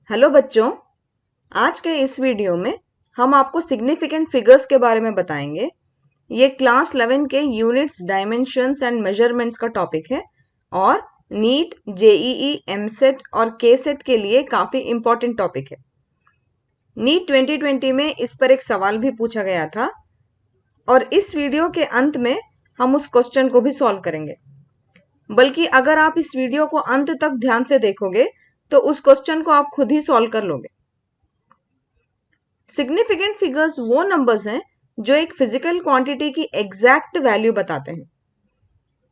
Hello बच्चों, आज के इस वीडियो में हम आपको सिग्निफिकेंट फिगर्स के बारे में बताएंगे। ये क्लास 11 के यूनिट्स, डायमेंशंस एंड मेजरमेंट्स का टॉपिक है और नीट, जेईई, एमसेट और केसेट के लिए काफी इम्पोर्टेंट टॉपिक है। नीट 2020 में इस पर एक सवाल भी पूछा गया था और इस वीडियो के अंत में हम उस क्वेश्चन को भी सॉल्व करेंगे। बल्कि अगर आप इस वीडियो को अंत तक ध्यान से देखोगे तो उस क्वेश्चन को आप खुद ही सॉल्व कर लोगे। सिग्निफिकेंट फिगर्स वो नंबर्स हैं जो एक फिजिकल क्वांटिटी की एग्जैक्ट वैल्यू बताते हैं।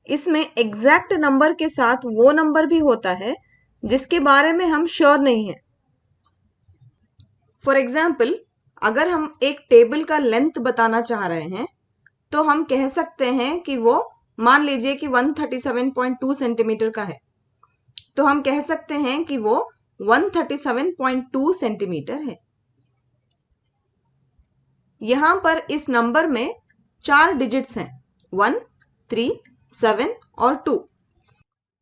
इसमें एग्जैक्ट नंबर के साथ वो नंबर भी होता है जिसके बारे में हम श्योर नहीं हैं। फॉर एग्जाम्पल, अगर हम एक टेबल का लेंथ बताना चाह रहे हैं तो हम कह सकते हैं कि वो, मान लीजिए कि 137.2 सेंटीमीटर का है, तो हम कह सकते हैं कि वो 137.2 सेंटीमीटर है। यहां पर इस नंबर में 4 डिजिट्स हैं, 1, 3, 7 और 2,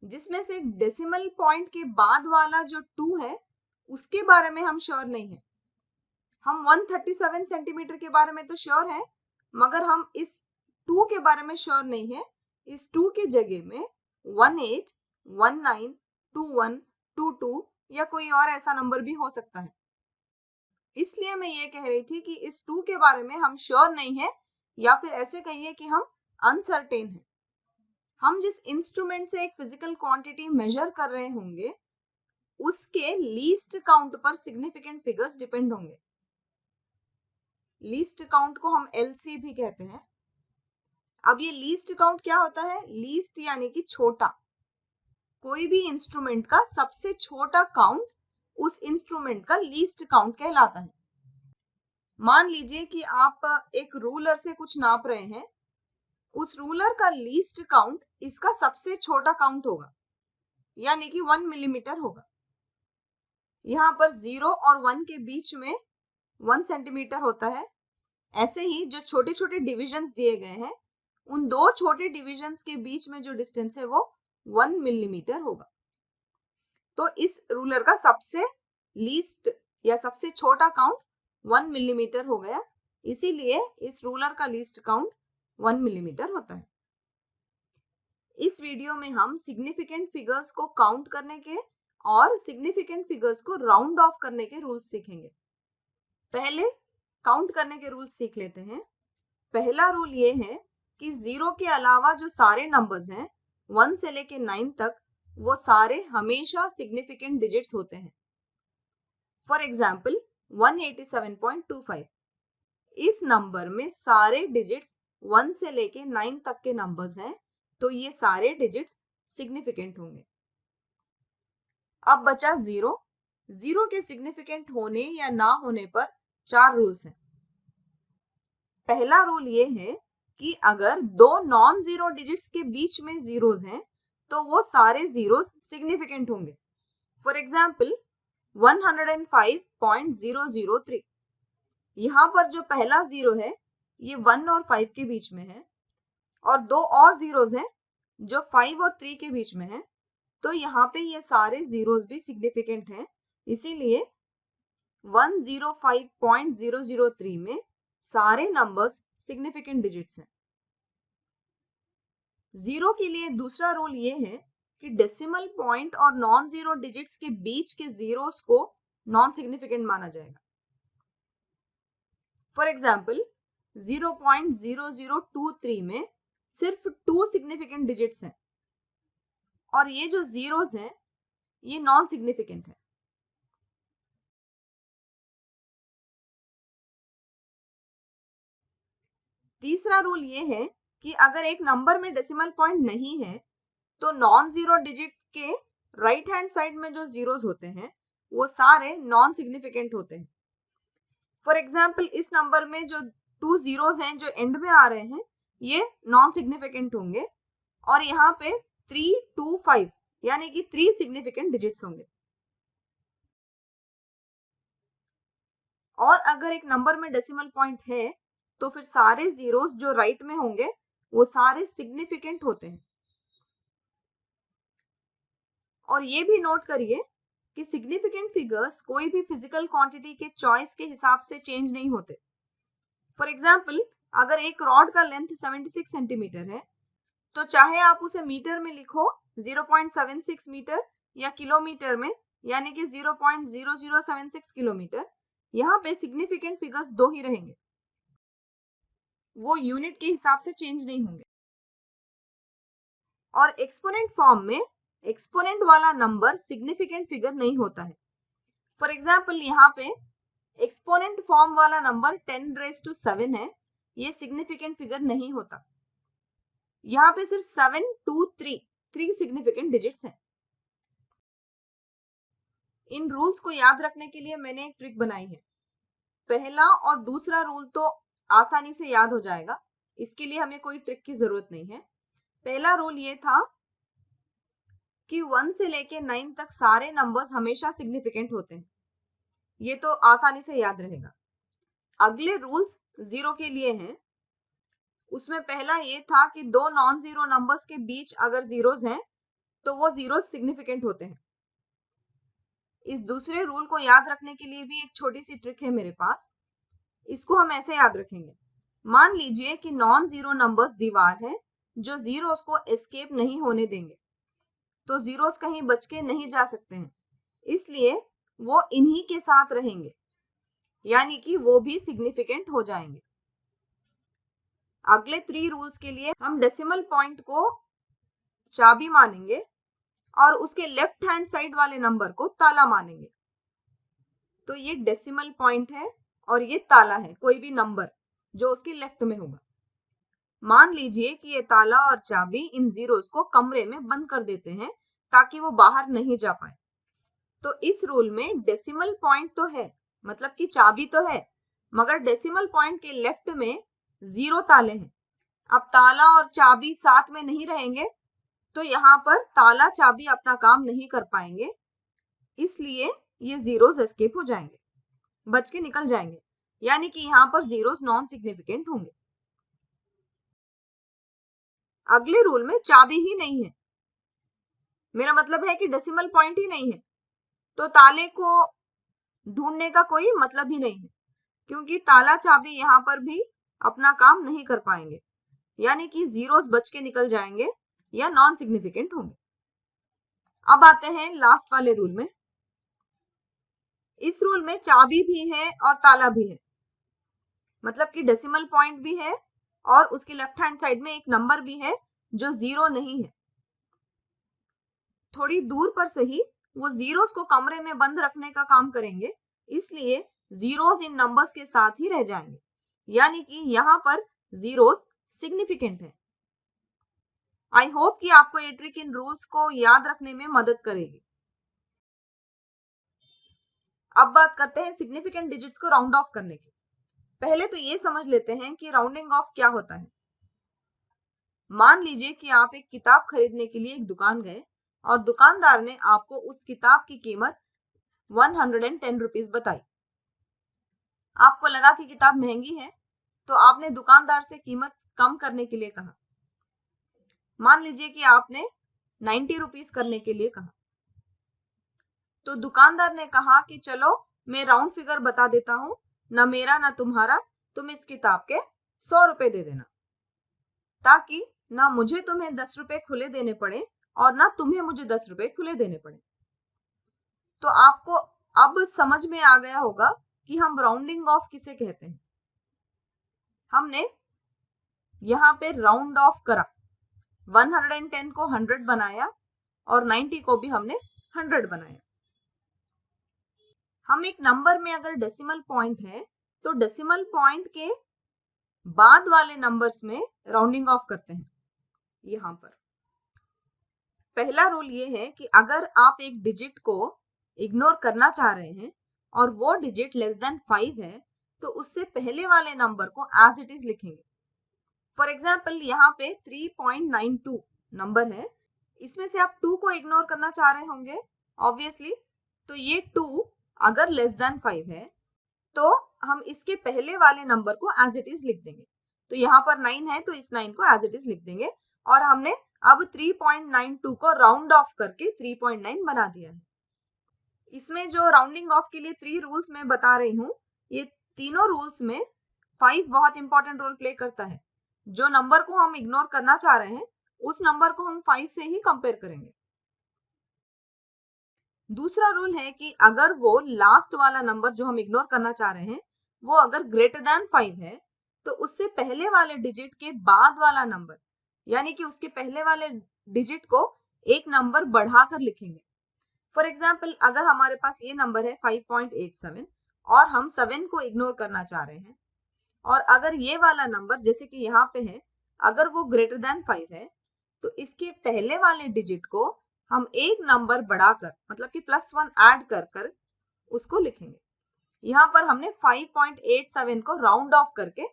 जिसमें से डेसिमल पॉइंट के बाद वाला जो 2 है उसके बारे में हम श्योर नहीं है। हम 137 सेंटीमीटर के बारे में तो श्योर है, मगर हम इस 2 के बारे में श्योर नहीं है। इस 2 के जगह में 18, 19, 21, 22 या कोई और ऐसा नंबर भी हो सकता है। इसलिए मैं ये कह रही थी कि इस 2 के बारे में हम श्योर नहीं है, या फिर ऐसे कहिए कि हम अनसर्टेन हैं। हम जिस इंस्ट्रूमेंट से एक फिजिकल क्वांटिटी मेजर कर रहे होंगे उसके लीस्ट काउंट पर सिग्निफिकेंट फिगर्स डिपेंड होंगे। लीस्ट काउंट को हम एलसी भी कहते हैं। अब ये लीस्ट काउंट क्या होता है? लीस्ट यानी कि छोटा। कोई भी इंस्ट्रूमेंट का सबसे छोटा काउंट उस इंस्ट्रूमेंट का लीस्ट काउंट कहलाता है। मान लीजिए कि आप एक रूलर से कुछ नाप रहे हैं, उस रूलर का लीस्ट काउंट इसका सबसे छोटा काउंट होगा, यानी कि 1 मिलीमीटर होगा। यहाँ पर 0 और 1 के बीच में 1 सेंटीमीटर होता है। ऐसे ही जो छोटे छोटे डिविजन्स दिए गए हैं, उन दो छोटे डिविजन्स के बीच में जो डिस्टेंस है वो 1 मिलीमीटर होगा। तो इस रूलर का सबसे लीस्ट या सबसे छोटा काउंट 1 मिलीमीटर हो गया, इसीलिए इस रूलर का लीस्ट काउंट 1 मिलीमीटर होता है। इस वीडियो में हम सिग्निफिकेंट फिगर्स को काउंट करने के और सिग्निफिकेंट फिगर्स को राउंड ऑफ करने के रूल्स सीखेंगे। पहले काउंट करने के रूल्स सीख लेते हैं। पहला रूल ये है कि 0 के अलावा जो सारे नंबर्स हैं 1 से लेके 9 तक, वो सारे हमेशा सिग्निफिकेंट डिजिट्स होते हैं। फॉर एग्जाम्पल 187.25, इस नंबर में सारे डिजिट्स 1 से लेके 9 तक के नंबर्स हैं, तो ये सारे डिजिट्स सिग्निफिकेंट होंगे। अब बचा 0। 0 के सिग्निफिकेंट होने या ना होने पर 4 रूल्स हैं। पहला रूल ये है कि अगर दो नॉन जीरो डिजिट्स के बीच में जीरोस हैं तो वो सारे जीरोस सिग्निफिकेंट होंगे। फॉर एग्जाम्पल 105.003, यहाँ पर जो पहला जीरो है ये 1 और 5 के बीच में है, और दो और जीरोस हैं जो 5 और 3 के बीच में है, तो यहाँ पे ये सारे जीरोस भी सिग्निफिकेंट हैं। इसीलिए 105.003 में सारे नंबर्स सिग्निफिकेंट डिजिट्स हैं। 0 के लिए दूसरा रूल ये है कि डेसिमल पॉइंट और नॉन जीरो डिजिट्स के बीच के जीरोस को नॉन सिग्निफिकेंट माना जाएगा। फॉर एग्जाम्पल 0.0023 में सिर्फ 2 सिग्निफिकेंट डिजिट्स हैं, और ये जो जीरोस हैं ये नॉन सिग्निफिकेंट है। तीसरा रूल ये है कि अगर एक नंबर में डेसिमल पॉइंट नहीं है तो नॉन जीरो डिजिट के राइट हैंड साइड में जो जीरोस होते हैं वो सारे नॉन सिग्निफिकेंट होते हैं। फॉर एग्जाम्पल इस नंबर में जो 2 जीरोस हैं जो एंड में आ रहे हैं ये नॉन सिग्निफिकेंट होंगे, और यहाँ पे 3, 2, 5 यानी कि 3 सिग्निफिकेंट डिजिट्स होंगे। और अगर एक नंबर में डेसिमल पॉइंट है तो फिर सारे जीरोस जो राइट में होंगे वो सारे सिग्निफिकेंट होते हैं। और ये भी नोट करिए कि सिग्निफिकेंट फिगर्स कोई भी फिजिकल क्वांटिटी के चॉइस के हिसाब से चेंज नहीं होते। फॉर एग्जाम्पल, अगर एक रॉड का लेंथ 76 सेंटीमीटर है तो चाहे आप उसे मीटर में लिखो 0.76 मीटर या किलोमीटर में यानी कि 0.0076 किलोमीटर, यहाँ पे सिग्निफिकेंट फिगर्स दो ही रहेंगे, वो यूनिट के हिसाब से चेंज नहीं होंगे। और एक्सपोनेंट फॉर्म में एक्सपोनेंट वाला नंबर सिग्निफिकेंट फिगर नहीं होता है। फॉर एग्जाम्पल, यहाँ पे एक्सपोनेंट फॉर्म वाला नंबर 10⁻⁷ है, ये सिग्निफिकेंट फिगर नहीं होता। यहाँ पे सिर्फ 7, 2, 3 सिग्निफिकेंट डिजिट्स हैं। इन रूल्स को याद रखने के लिए मैंने एक ट्रिक बनाई है। पहला और दूसरा रूल तो आसानी से याद हो जाएगा, इसके लिए हमें कोई ट्रिक की जरूरत नहीं है। पहला रूल ये था कि 1 से लेके 9 तक सारे नंबर्स हमेशा सिग्निफिकेंट होते हैं, ये तो आसानी से याद रहेगा। अगले रूल्स 0 के लिए हैं। उसमें पहला ये था कि दो नॉन जीरो नंबर्स के बीच अगर जीरोस हैं तो वो जीरोस सिग्निफिकेंट होते हैं। इस दूसरे रूल को याद रखने के लिए भी एक छोटी सी ट्रिक है मेरे पास। इसको हम ऐसे याद रखेंगे। मान लीजिए कि नॉन जीरो नंबर्स दीवार है जो जीरोस को एस्केप नहीं होने देंगे, तो जीरोस कहीं बच के नहीं जा सकते हैं, इसलिए वो इन्हीं के साथ रहेंगे, यानी कि वो भी सिग्निफिकेंट हो जाएंगे। अगले 3 रूल्स के लिए हम डेसिमल पॉइंट को चाबी मानेंगे और उसके लेफ्ट हैंड साइड वाले नंबर को ताला मानेंगे। तो ये डेसिमल पॉइंट है और ये ताला है, कोई भी नंबर जो उसके लेफ्ट में होगा। मान लीजिए कि ये ताला और चाबी इन जीरोस को कमरे में बंद कर देते हैं ताकि वो बाहर नहीं जा पाए। तो इस रूल में डेसिमल पॉइंट तो है, मतलब कि चाबी तो है, मगर डेसिमल पॉइंट के लेफ्ट में 0 ताले हैं। अब ताला और चाबी साथ में नहीं रहेंगे तो यहाँ पर ताला चाबी अपना काम नहीं कर पाएंगे, इसलिए ये जीरोस एस्केप हो जाएंगे, बच के निकल जाएंगे, यानी कि यहाँ पर जीरोस नॉन सिग्निफिकेंट होंगे। अगले रूल में चाबी ही नहीं है, मेरा मतलब है कि डेसिमल पॉइंट ही नहीं है, तो ताले को ढूंढने का कोई मतलब ही नहीं है, क्योंकि ताला चाबी यहाँ पर भी अपना काम नहीं कर पाएंगे, यानी कि जीरोस बच के निकल जाएंगे या नॉन सिग्निफिकेंट होंगे। अब आते हैं लास्ट वाले रूल में। इस रूल में चाबी भी है और ताला भी है, मतलब कि डेसिमल पॉइंट भी है और उसके लेफ्ट हैंड साइड में एक नंबर भी है जो 0 नहीं है। थोड़ी दूर पर सही वो जीरोस को कमरे में बंद रखने का काम करेंगे, इसलिए जीरोस इन नंबर्स के साथ ही रह जाएंगे, यानी कि यहाँ पर जीरोस सिग्निफिकेंट है। आई होप कि आपको ये ट्रिक इन रूल्स को याद रखने में मदद करेगी। अब बात करते हैं सिग्निफिकेंट डिजिट्स को राउंड ऑफ करने की। पहले तो ये समझ लेते हैं कि राउंडिंग ऑफ क्या होता है। मान लीजिए कि आप एक किताब खरीदने के लिए एक दुकान गए और दुकानदार ने आपको उस किताब की कीमत 110 रुपीज बताई। आपको लगा कि किताब महंगी है, तो आपने दुकानदार से कीमत कम करने के लिए कहा। मान लीजिए कि आपने 90 रुपीज करने के लिए कहा, तो दुकानदार ने कहा कि चलो मैं राउंड फिगर बता देता हूं, ना मेरा ना तुम्हारा, तुम इस किताब के 100 रुपए दे देना, ताकि ना मुझे तुम्हें 10 रुपए खुले देने पड़े और ना तुम्हें मुझे 10 रुपए खुले देने पड़े। तो आपको अब समझ में आ गया होगा कि हम राउंडिंग ऑफ किसे कहते हैं। हमने यहाँ पे राउंड ऑफ करा, 110 को 100 बनाया और 90 को भी हमने 100 बनाया। हम एक नंबर में अगर डेसिमल पॉइंट है तो डेसिमल पॉइंट के बाद वाले नंबर्स में राउंडिंग ऑफ करते हैं। यहाँ पर पहला रूल ये है कि अगर आप एक डिजिट को इग्नोर करना चाह रहे हैं और वो डिजिट लेस देन 5 है तो उससे पहले वाले नंबर को एज इट इज लिखेंगे। फॉर एग्जाम्पल, यहाँ पे 3.92 नंबर है, इसमें से आप 2 को इग्नोर करना चाह रहे होंगे ऑब्वियसली, तो ये 2 अगर लेस देन 5 है तो हम इसके पहले वाले नंबर को एज इट इज लिख देंगे। तो यहाँ पर 9 है तो इस 9 को एज इट इज लिख देंगे और हमने अब 3.92 को राउंड ऑफ करके 3.9 बना दिया है। इसमें जो राउंडिंग ऑफ के लिए 3 रूल्स मैं बता रही हूँ, ये तीनों रूल्स में 5 बहुत इंपॉर्टेंट रोल प्ले करता है। जो नंबर को हम इग्नोर करना चाह रहे हैं उस नंबर को हम 5 से ही कंपेयर करेंगे। दूसरा रूल है कि अगर वो लास्ट वाला नंबर जो हम इग्नोर करना चाह रहे हैं वो अगर ग्रेटर देन 5 है तो उससे पहले वाले डिजिट के बाद वाला नंबर यानी कि उसके पहले वाले डिजिट को एक नंबर बढ़ाकर लिखेंगे। फॉर एग्जाम्पल, अगर हमारे पास ये नंबर है 5.87 और हम 7 को इग्नोर करना चाह रहे हैं और अगर ये वाला नंबर जैसे कि यहाँ पे है अगर वो ग्रेटर देन 5 है तो इसके पहले वाले डिजिट को हम एक नंबर बढ़ाकर मतलब कि +1 ऐड कर कर उसको लिखेंगे। यहाँ पर हमने 5.87 को राउंड ऑफ करके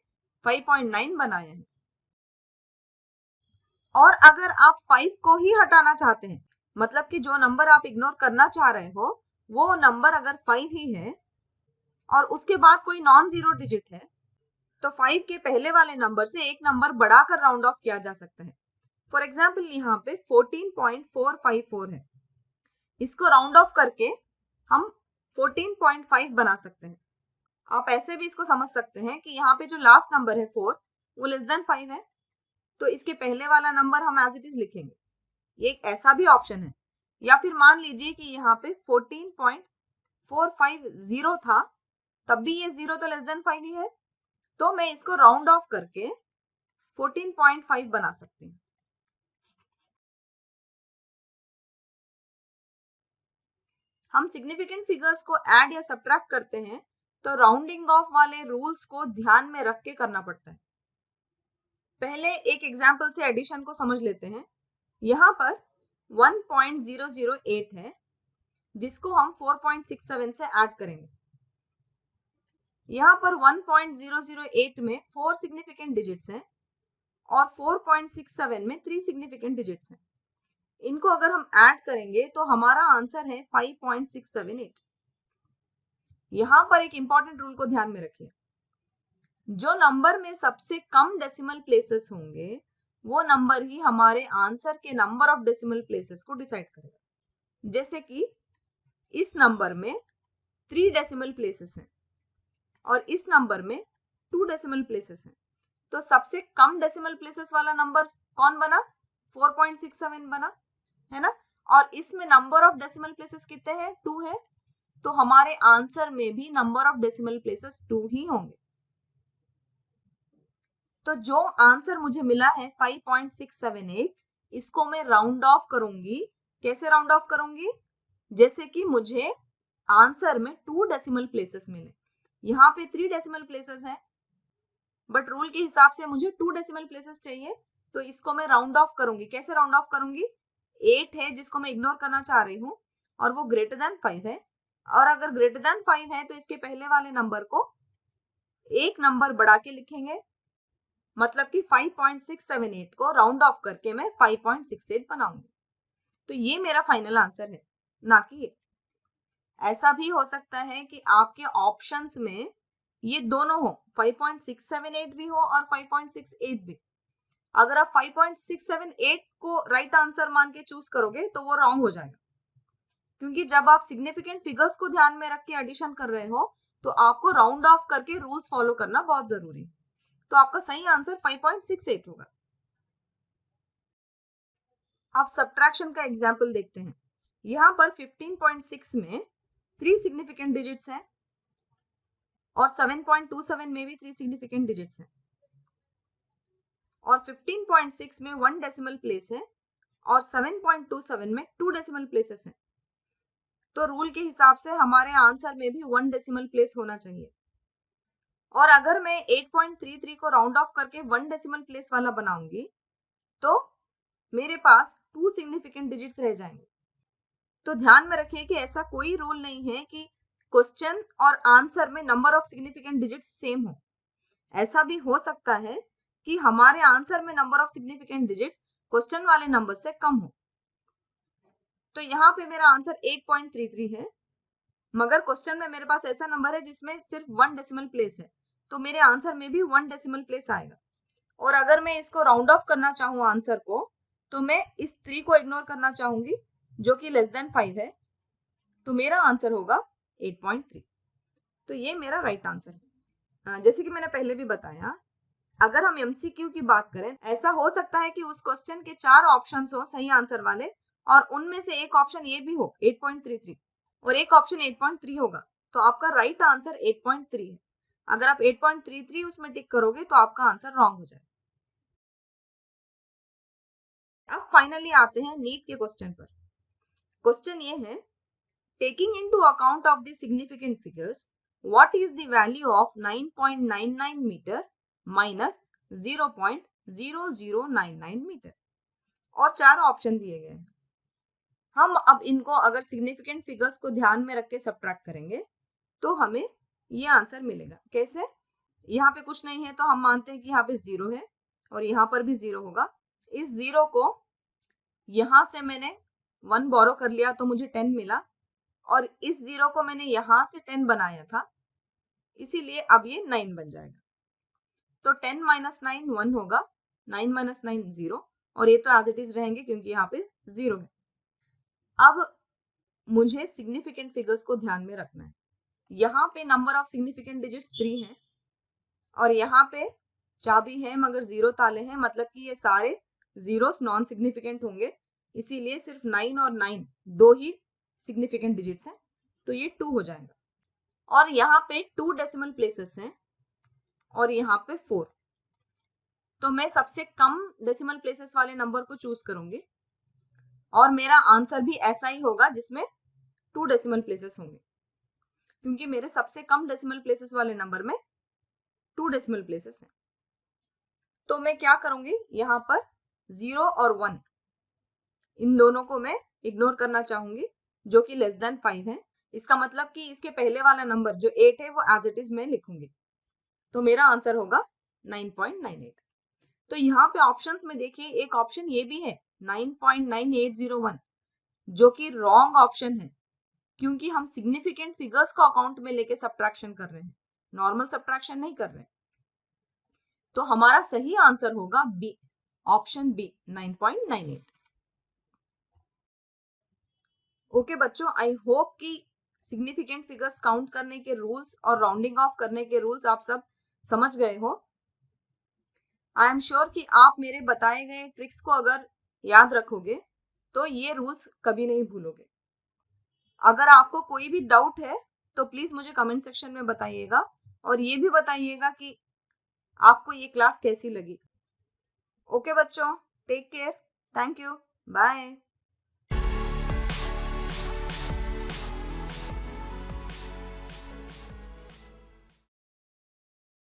5.9 बनाया है। और अगर आप 5 को ही हटाना चाहते हैं मतलब कि जो नंबर आप इग्नोर करना चाह रहे हो वो नंबर अगर 5 ही है और उसके बाद कोई नॉन जीरो डिजिट है तो 5 के पहले वाले नंबर से एक नंबर बढ़ाकर राउंड ऑफ किया जा सकता है। फॉर एग्जाम्पल, यहाँ पे 14.454 है, इसको राउंड ऑफ करके हम 14.5 बना सकते हैं। आप ऐसे भी इसको समझ सकते हैं कि यहाँ पे जो लास्ट नंबर है 4 वो लेस देन 5 है तो इसके पहले वाला नंबर हम एज इट इज लिखेंगे। ये एक ऐसा भी ऑप्शन है। या फिर मान लीजिए कि यहाँ पे 14.450 था तब भी ये 0 तो लेस देन 5 ही है तो मैं इसको राउंड ऑफ करके 14.5 बना सकती हूँ। हम सिग्निफिकेंट फिगर्स को ऐड या सब्ट्रैक्ट करते हैं तो राउंडिंग ऑफ वाले रूल्स को ध्यान में रख के करना पड़ता है। पहले एक एग्जाम्पल से एडिशन को समझ लेते हैं। यहाँ पर 1.008 है जिसको हम 4.67 से ऐड करेंगे। यहाँ पर 1.008 में 4 सिग्निफिकेंट डिजिट्स हैं और 4.67 में 3 सिग्निफिकेंट डिजिट्स हैं। इनको अगर हम ऐड करेंगे तो हमारा आंसर है 5.678। यहाँ पर एक इंपॉर्टेंट रूल को ध्यान में रखिए, जो नंबर में सबसे कम डेसिमल प्लेसेस होंगे वो नंबर ही हमारे आंसर के नंबर ऑफ डेसिमल प्लेसेस को डिसाइड करेगा। जैसे कि इस नंबर में 3 डेसिमल प्लेसेस हैं और इस नंबर में 2 डेसिमल प्लेसेस हैं तो सबसे कम डेसिमल प्लेसेस वाला नंबर कौन बना? 4.67 बना, है ना। और इसमें नंबर ऑफ डेसिमल प्लेसेस कितने हैं? 2 है तो हमारे आंसर में भी नंबर ऑफ डेसिमल प्लेसेस 2 ही होंगे। तो जो आंसर मुझे मिला है 5.678 इसको मैं राउंड ऑफ करूंगी। कैसे राउंड ऑफ करूंगी? जैसे कि मुझे आंसर में 2 डेसिमल प्लेसेस मिले। यहाँ पे 3 डेसिमल प्लेसेस हैं बट रूल के हिसाब से मुझे 2 डेसिमल प्लेसेस चाहिए तो इसको मैं राउंड ऑफ करूंगी। कैसे राउंड ऑफ करूंगी? 8 है जिसको मैं इग्नोर करना चाह रही हूँ और वो ग्रेटर देन 5 है और अगर ग्रेटर देन 5 है तो इसके पहले वाले नंबर को एक नंबर बढ़ा के लिखेंगे मतलब कि 5.678 को राउंड ऑफ करके मैं 5.68 बनाऊंगी। तो ये मेरा फाइनल आंसर है, ना कि ये। ऐसा भी हो सकता है कि आपके ऑप्शंस में ये दोनों हो, 5.678 भी हो और 5.68 भी। अगर आप 5.678 को राइट आंसर मान के चूज करोगे तो वो रॉन्ग हो जाएगा, क्योंकि जब आप सिग्निफिकेंट फिगर्स को ध्यान में रख के एडिशन कर रहे हो तो आपको राउंड ऑफ करके रूल्स फॉलो करना बहुत जरूरी है। तो आपका सही आंसर 5.68 होगा। आप सब्ट्रैक्शन का एग्जाम्पल देखते हैं। यहाँ पर 15.6 में 3 सिग्निफिकेंट डिजिट्स हैं और 7.27 में भी 3 सिग्निफिकेंट डिजिट्स हैं और 15.6 में 1 डेसिमल प्लेस है और 7.27 में 2 डेसिमल प्लेसेस हैं। तो रूल के हिसाब से हमारे आंसर में भी 1 डेसिमल प्लेस होना चाहिए। और अगर मैं 8.33 को राउंड ऑफ करके 1 डेसिमल प्लेस वाला बनाऊंगी तो मेरे पास 2 सिग्निफिकेंट डिजिट्स रह जाएंगे। तो ध्यान में रखिए कि ऐसा कोई रूल नहीं है कि क्वेश्चन और आंसर में number of significant digits same हो। ऐसा भी हो सकता है कि हमारे आंसर में number of significant digits question वाले नंबर से कम हो। तो यहाँ पे मेरा आंसर 8.33 है, मगर क्वेश्चन में मेरे पास ऐसा नंबर है जिसमें सिर्फ 1 डेसिमल प्लेस है तो मेरे आंसर में भी 1 डेसिमल प्लेस आएगा। और अगर मैं इसको राउंड ऑफ करना चाहूँ आंसर को तो मैं इस 3 को इग्नोर करना चाहूंगी जो कि लेस देन 5 है तो मेरा आंसर होगा 8.3। तो ये मेरा राइट आंसर है। जैसे कि मैंने पहले भी बताया, अगर हम एमसीक्यू की बात करें, ऐसा हो सकता है कि उस क्वेश्चन के 4 ऑप्शंस हो सही आंसर वाले, और उनमें से एक ऑप्शन ये भी हो 8.33 और एक ऑप्शन 8.3 होगा, तो आपका राइट आंसर 8.3 है। अगर आप 8.33 उसमें टिक करोगे तो आपका आंसर रॉन्ग हो जाएगा। अब फाइनली आते हैं नीट के क्वेश्चन पर। क्वेश्चन ये है, taking into account of the significant figures, what is the value of 9.99 metre minus 0.0099 metre, और 4 ऑप्शन दिए गए हैं। हम अब इनको अगर सिग्निफिकेंट फिगर्स को ध्यान में रख के सब्ट्रैक्ट करेंगे तो हमें ये आंसर मिलेगा। कैसे? यहाँ पे कुछ नहीं है तो हम मानते हैं कि यहाँ पे 0 है और यहाँ पर भी 0 होगा। इस 0 को यहाँ से मैंने 1 बोरो कर लिया तो मुझे 10 मिला, और इस 0 को मैंने यहाँ से 10 बनाया था, इसीलिए अब ये 9 बन जाएगा। तो 10 माइनस 9 1 होगा, 9 माइनस 9 0, और ये तो एज इट इज रहेंगे क्योंकि यहाँ पे 0 है। अब मुझे सिग्निफिकेंट फिगर्स को ध्यान में रखना है। यहाँ पे नंबर ऑफ सिग्निफिकेंट डिजिट्स 3 है और यहाँ पे चाबी है मगर 0 ताले हैं, मतलब कि ये सारे जीरोस नॉन सिग्निफिकेंट होंगे, इसीलिए सिर्फ 9 और 9 दो ही सिग्निफिकेंट डिजिट्स हैं, तो ये 2 हो जाएगा। और यहाँ पे 2 डेसिमल प्लेसेस हैं और यहाँ पे 4, तो मैं सबसे कम डेसिमल प्लेसेस वाले नंबर को चूज करूंगी और मेरा आंसर भी ऐसा ही होगा जिसमें 2 डेसिमल प्लेसेस होंगे, क्योंकि मेरे सबसे कम डेसिमल प्लेसेस वाले नंबर में 2 डेसिमल प्लेसेस हैं। तो मैं क्या करूंगी, यहाँ पर 0 और 1 इन दोनों को मैं इग्नोर करना चाहूंगी, जो कि लेस देन 5 है। इसका मतलब कि इसके पहले वाला नंबर जो 8 है वो एज इट इज मैं लिखूंगी, तो मेरा आंसर होगा 9.98। तो यहाँ पे ऑप्शंस में देखिए, एक ऑप्शन ये भी है 9.9801, जो कि रॉन्ग ऑप्शन है, क्योंकि हम सिग्निफिकेंट फिगर्स को अकाउंट में लेके सब्ट्रैक्शन कर रहे हैं, नॉर्मल सब्ट्रैक्शन नहीं कर रहे। तो हमारा सही आंसर होगा बी, ऑप्शन बी 9.98। ओके बच्चों, आई होप कि सिग्निफिकेंट फिगर्स काउंट करने के रूल्स और राउंडिंग ऑफ करने के रूल्स आप सब समझ गए हो। आई एम श्योर कि आप मेरे बताए गए ट्रिक्स को अगर याद रखोगे तो ये रूल्स कभी नहीं भूलोगे। अगर आपको कोई भी डाउट है तो प्लीज मुझे कमेंट सेक्शन में बताइएगा, और ये भी बताइएगा कि आपको ये क्लास कैसी लगी। ओके बच्चों, take care, thank you, bye.